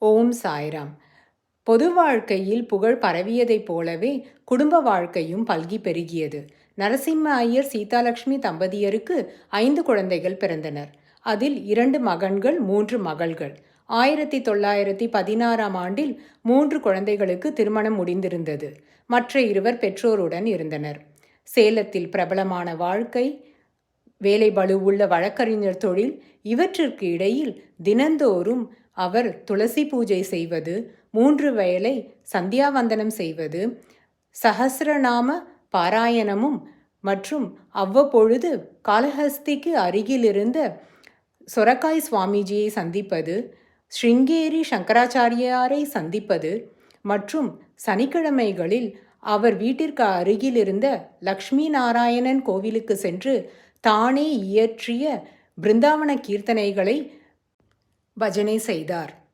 ஓம் சாய்ராம். பொது வாழ்க்கையில் புகழ் பரவியதைப் போலவே குடும்ப வாழ்க்கையும் பல்கி பெருகியது. நரசிம்ம ஐயர் சீதாலட்சுமி தம்பதியருக்கு 5 குழந்தைகள் பிறந்தனர். அதில் 2 மகன்கள் 3 மகள்கள். 1916ஆம் ஆண்டில் 3 குழந்தைகளுக்கு திருமணம் முடிந்திருந்தது. மற்ற இருவர் பெற்றோருடன் இருந்தனர். சேலத்தில் பிரபலமான வாழ்க்கை, வேலை பளுவுள்ள வழக்கறிஞர் தொழில், இவற்றிற்கு இடையில் தினந்தோறும் அவர் துளசி பூஜை செய்வது, 3 வேளை சந்தியாவந்தனம் செய்வது, சஹஸ்ரநாம பாராயணமும் மற்றும் அவ்வப்பொழுது காளஹஸ்திக்கு அருகிலிருந்த சொரக்காய் சுவாமிஜியை சந்திப்பது, ஸ்ருங்கேரி சங்கராச்சாரியாரை சந்திப்பது மற்றும் சனிக்கிழமைகளில் அவர் வீட்டிற்கு அருகிலிருந்த லக்ஷ்மி நாராயணன் கோவிலுக்கு சென்று தானே இயற்றிய பிருந்தாவன கீர்த்தனைகளை பஜனை செய்தார்.